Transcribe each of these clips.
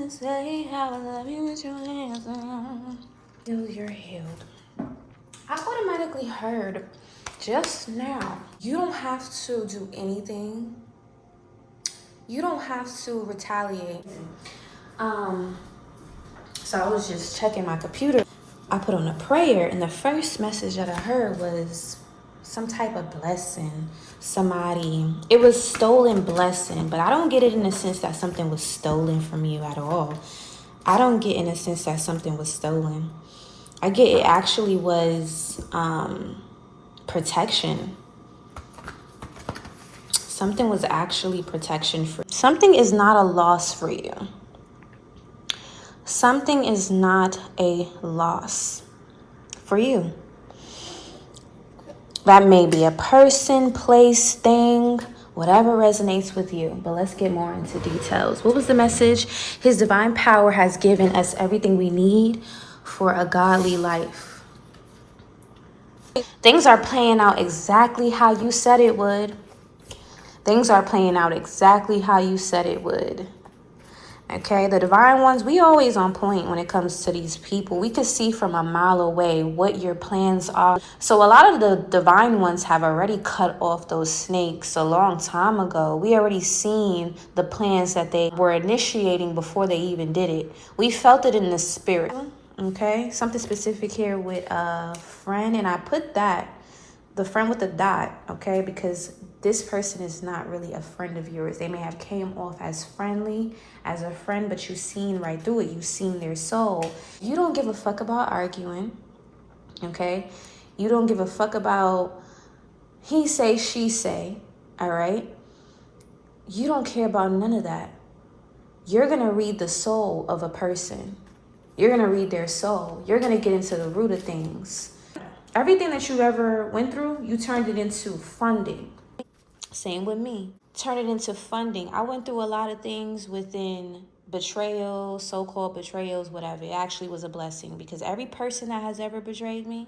and say I will love you with your hands on. Till you're healed. I automatically heard just now, you don't have to do anything. You don't have to retaliate. So I was just checking my computer. I put on a prayer, and the first message that I heard was some type of blessing. Somebody, it was stolen blessing, but I don't get it in the sense that something was stolen from you at all. I don't get in the sense that something was stolen. I get it actually was protection. Something was actually protection for you. Something is not a loss for you. Something is not a loss for you. That may be a person, place, thing, whatever resonates with you. But let's get more into details. What was the message? His divine power has given us everything we need for a godly life. Things are playing out exactly how you said it would. Things are playing out exactly how you said it would. Okay, the divine ones, we always on point when it comes to these people. We can see from a mile away what your plans are. So a lot of the divine ones have already cut off those snakes a long time ago. We already seen the plans that they were initiating before they even did it. We felt it in the spirit. Okay, something specific here with a friend, and I put that, the friend with the dot, okay, because this person is not really a friend of yours. They may have came off as friendly, as a friend, but you've seen right through it. You've seen their soul. You don't give a fuck about arguing, okay? You don't give a fuck about he say, she say, all right? You don't care about none of that. You're going to read the soul of a person. You're going to read their soul. You're going to get into the root of things. Everything that you ever went through, you turned it into funding. Same with me. Turn it into funding. I went through a lot of things within betrayal, so-called betrayals, whatever. It actually was a blessing because every person that has ever betrayed me,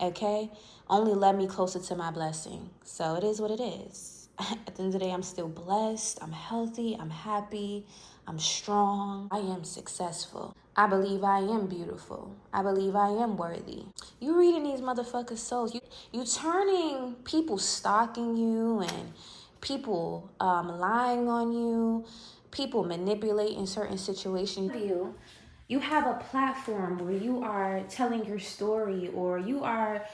okay, only led me closer to my blessing. So it is what it is. At the end of the day, I'm still blessed. I'm healthy. I'm happy. I'm strong. I am successful. I believe I am beautiful. I believe I am worthy. You reading these motherfuckers' souls. You turning people stalking you and people lying on you, people manipulating certain situations. You have a platform where you are telling your story or you are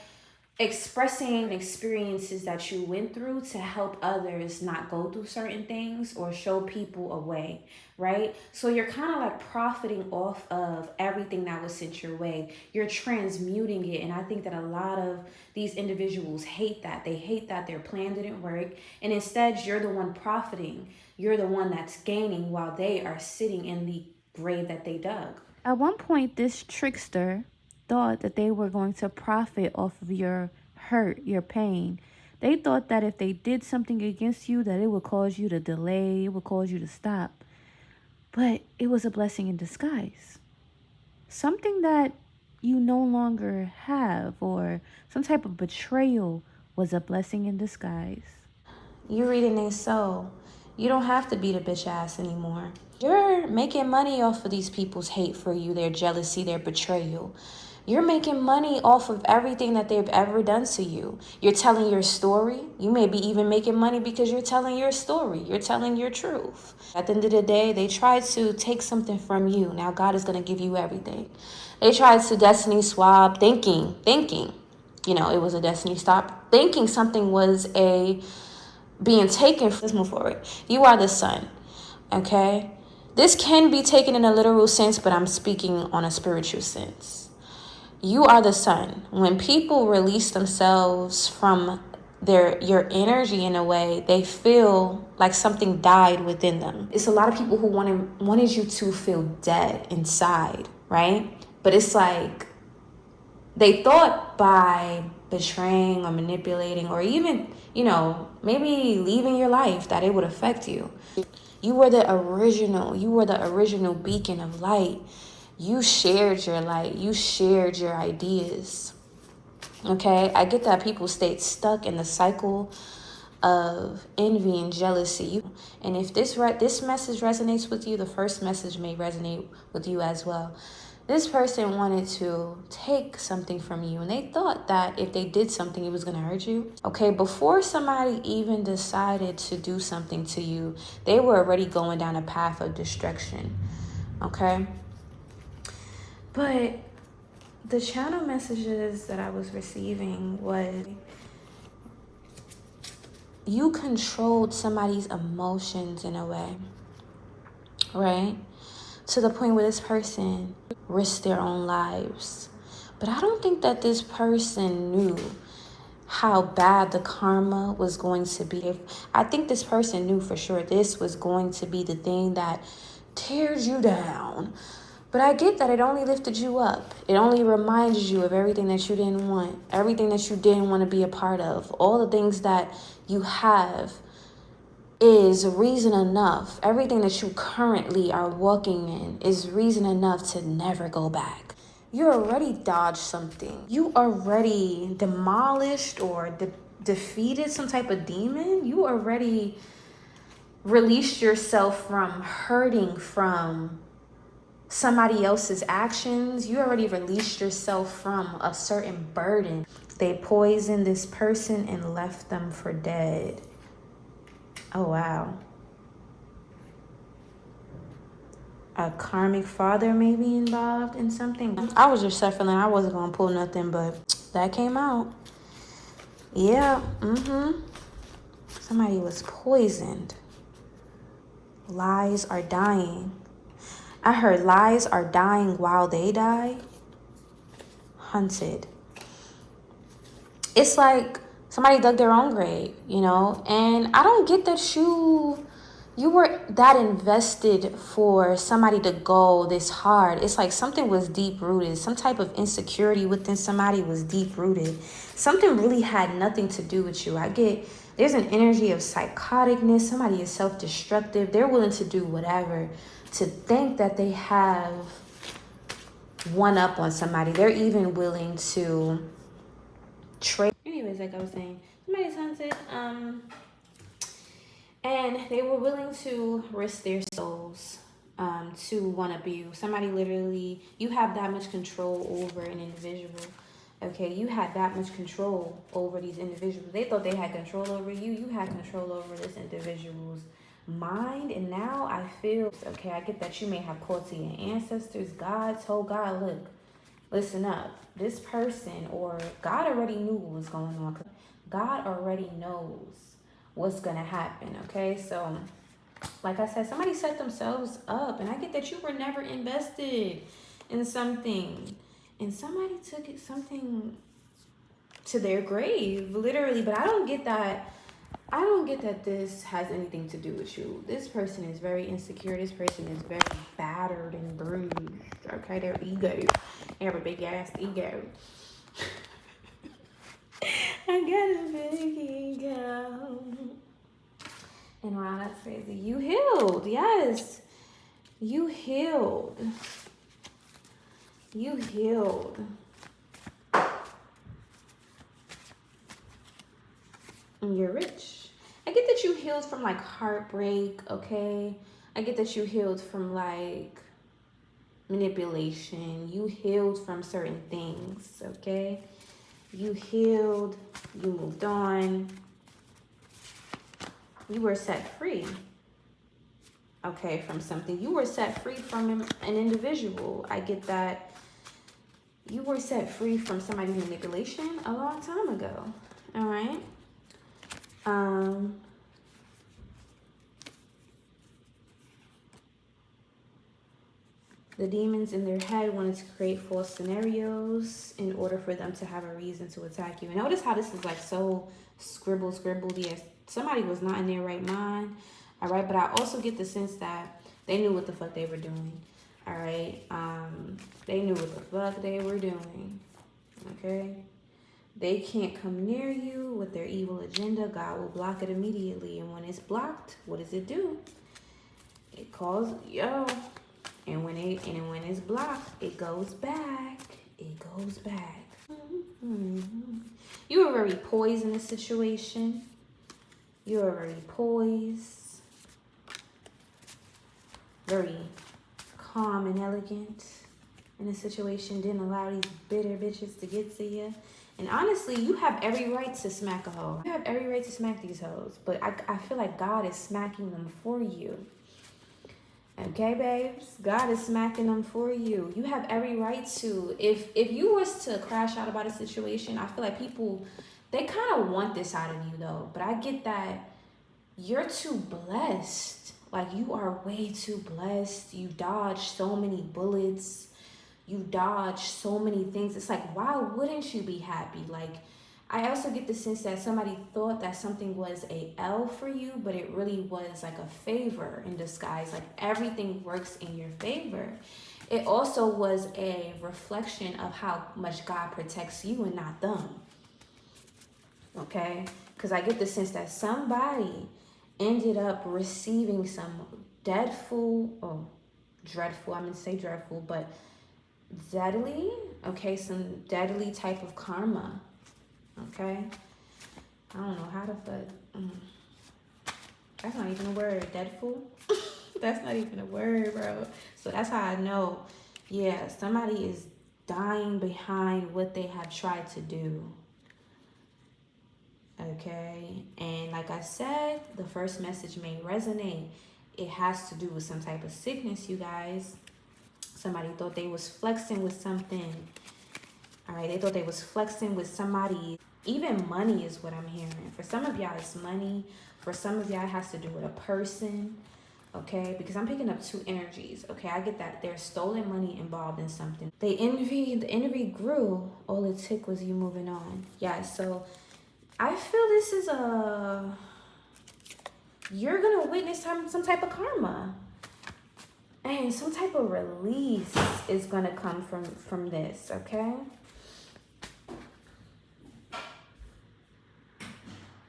expressing experiences that you went through to help others not go through certain things or show people a way, right? So you're kind of like profiting off of everything that was sent your way. You're transmuting it. And I think that a lot of these individuals hate that. They hate that their plan didn't work. And instead, you're the one profiting. You're the one that's gaining while they are sitting in the grave that they dug. At one point, this trickster thought that they were going to profit off of your hurt, your pain. They thought that if they did something against you, that it would cause you to delay, it would cause you to stop. But it was a blessing in disguise. Something that you no longer have, or some type of betrayal, was a blessing in disguise. You're reading their soul. You don't have to beat a bitch ass anymore. You're making money off of these people's hate for you, their jealousy, their betrayal. You're making money off of everything that they've ever done to you. You're telling your story. You may be even making money because you're telling your story. You're telling your truth. At the end of the day, they tried to take something from you. Now God is going to give you everything. They tried to destiny swap thinking, it was a destiny stop, thinking something was being taken. Let's move forward. You are the sun, okay? This can be taken in a literal sense, but I'm speaking on a spiritual sense. You are the sun. When people release themselves from your energy in a way, they feel like something died within them. It's a lot of people who wanted you to feel dead inside, right? But it's like they thought by betraying or manipulating or even, maybe leaving your life that it would affect you. You were the original beacon of light. You shared your light. You shared your ideas. Okay? I get that people stay stuck in the cycle of envy and jealousy. And if this message resonates with you, the first message may resonate with you as well. This person wanted to take something from you, and they thought that if they did something, it was going to hurt you. Okay, before somebody even decided to do something to you, they were already going down a path of destruction. Okay? But the channel messages that I was receiving was, you controlled somebody's emotions in a way, right? To the point where this person risked their own lives. But I don't think that this person knew how bad the karma was going to be. I think this person knew for sure this was going to be the thing that tears you down. But I get that it only lifted you up. It only reminded you of everything that you didn't want, everything that you didn't want to be a part of, all the things that you have is reason enough. Everything that you currently are walking in is reason enough to never go back. You already dodged something. You already demolished or defeated some type of demon. You already released yourself from hurting from somebody else's actions. You already released yourself from a certain burden. They poisoned this person and left them for dead. Oh, wow. A karmic father may be involved in something. I was just shuffling. I wasn't going to pull nothing, but that came out. Yeah, Somebody was poisoned. Lies are dying. I heard lies are dying while they die. Hunted. It's like somebody dug their own grave, you know? And I don't get that you were that invested for somebody to go this hard. It's like something was deep rooted. Some type of insecurity within somebody was deep rooted. Something really had nothing to do with you. I get there's an energy of psychoticness. Somebody is self-destructive. They're willing to do whatever to think that they have one up on somebody. They're even willing to trade. Anyways, like I was saying, somebody's hunted. And they were willing to risk their souls to one of you. Somebody literally, you have that much control over an individual. Okay, you had that much control over these individuals. They thought they had control over you. You had control over this individual's mind. And now I feel, okay, I get that you may have called to your ancestors. God told God, look, listen up. This person, or God already knew what was going on. God already knows what's gonna happen. Okay, so like I said, somebody set themselves up, and I get that you were never invested in something, and somebody took it something to their grave, literally. But I don't get that this has anything to do with you. This person is very insecure. This person is very battered and bruised. Okay, their ego, they have a big ass ego. I got a big ego. And wow, that's crazy. You healed. Yes. You healed. You healed. And you're rich. I get that you healed from like heartbreak, okay? I get that you healed from like manipulation. You healed from certain things, okay? You healed. You moved on. You were set free, okay, from something. You were set free from an individual. I get that you were set free from somebody's manipulation a long time ago, all right? The demons in their head wanted to create false scenarios in order for them to have a reason to attack you. And notice how this is like so scribbled. Yes, somebody was not in their right mind, all right? But I also get the sense that they knew what the fuck they were doing, all right? They knew what the fuck they were doing, okay? They can't come near you with their evil agenda. God will block it immediately. And when it's blocked, what does it do? It calls, yo. And when it's blocked, it goes back. It goes back. You were very poisoned in this situation. You are very poised, very calm and elegant in a situation. Didn't allow these bitter bitches to get to you. And honestly, you have every right to smack a hoe. You have every right to smack these hoes. But I feel like God is smacking them for you. Okay, babes? God is smacking them for you. You have every right to. If you was to crash out about a situation, I feel like people, they kind of want this out of you, though. But I get that you're too blessed. Like, you are way too blessed. You dodged so many bullets. You dodged so many things. It's like, why wouldn't you be happy? Like, I also get the sense that somebody thought that something was a L for you, but it really was like a favor in disguise. Like, everything works in your favor. It also was a reflection of how much God protects you and not them. Okay? Because I get the sense that somebody ended up receiving some dreadful, I'm going to say dreadful, but deadly, okay, some deadly type of karma, okay? I don't know how to put, that's not even a word, deadful. That's not even a word, bro. So that's how I know, yeah, somebody is dying behind what they have tried to do. Okay, and like I said, the first message may resonate. It has to do with some type of sickness, you guys. Somebody thought they was flexing with something. All right, they thought they was flexing with somebody. Even money is what I'm hearing. For some of y'all, it's money. For some of y'all, it has to do with a person. Okay, because I'm picking up two energies. Okay, I get that there's stolen money involved in something. The envy grew. All it took was you moving on. Yeah, so I feel this is you're gonna witness some type of karma. And some type of release is gonna come from this, okay?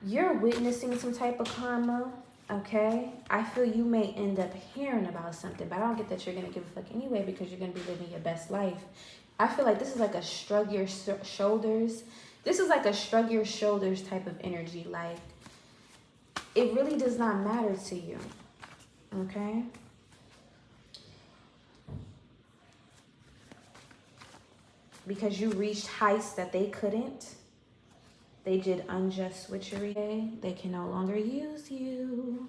You're witnessing some type of karma, okay? I feel you may end up hearing about something, but I don't get that you're gonna give a fuck anyway because you're gonna be living your best life. I feel like this is like a shrug your shoulders. This is like a shrug your shoulders type of energy. Like, it really does not matter to you, okay? Because you reached heights that they couldn't. They did unjust switchery. They can no longer use you.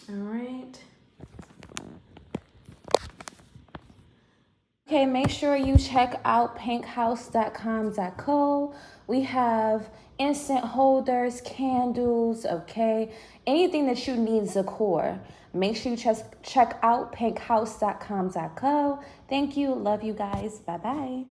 All right. Okay, make sure you check out pinkhouse.com.co. We have incense holders, candles, okay? Anything that you need decor. Make sure you check out pinkhouse.com.co. Thank you. Love you guys. Bye-bye.